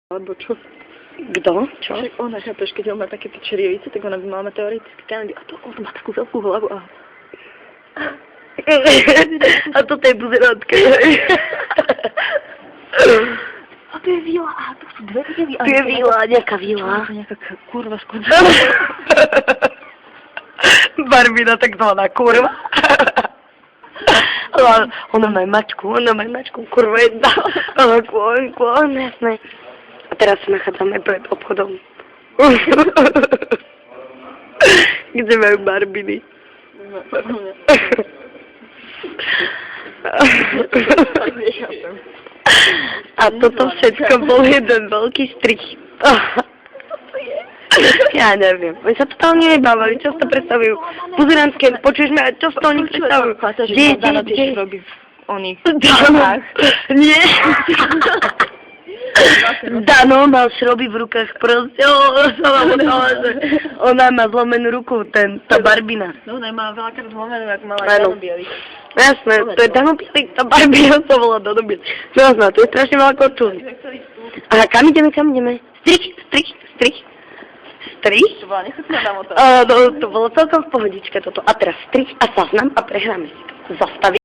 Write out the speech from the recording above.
Alebo čo? Kto? Čo? Však ona, chápeš, keď on má takéto čerievice, tak ona by mala teoreticky kandy. A to on má takú veľkú hlavu a... A toto je buzerátka. A to je vila, a to sú dve vily. Tu je vila, nejaká vila. To je nejaká kurva škoda. Barbina takzvaná kurva. Ona má mačku, kurva jedna. Kôň, jasné. A teraz sa nachádzame pred obchodom. Kde majú Barbiny. A toto všetko bol jeden veľký strich. Ja neviem. Oni sa totálne nebávali. Čo si to predstavujú? Buzeránske, počuješ ma, čo si to oni predstavujú? Kde robí oni? Nie. Dano mal šroby v rukách proste. Ona má zlomenú ruku, tá Barbina. No, ona má veľakrát zlomenú, ako mala Dano Bielý. Jasné, to je Dano Bielý, tá Barbina sa volá Dano Bielý. Jasné, to je strašne veľa korčulí. Aha, kam ideme? Strich? To bola nechutná damota. To bolo celkom v pohodičke toto. A teraz strich a záznam a prehráme si to. Zastaviť.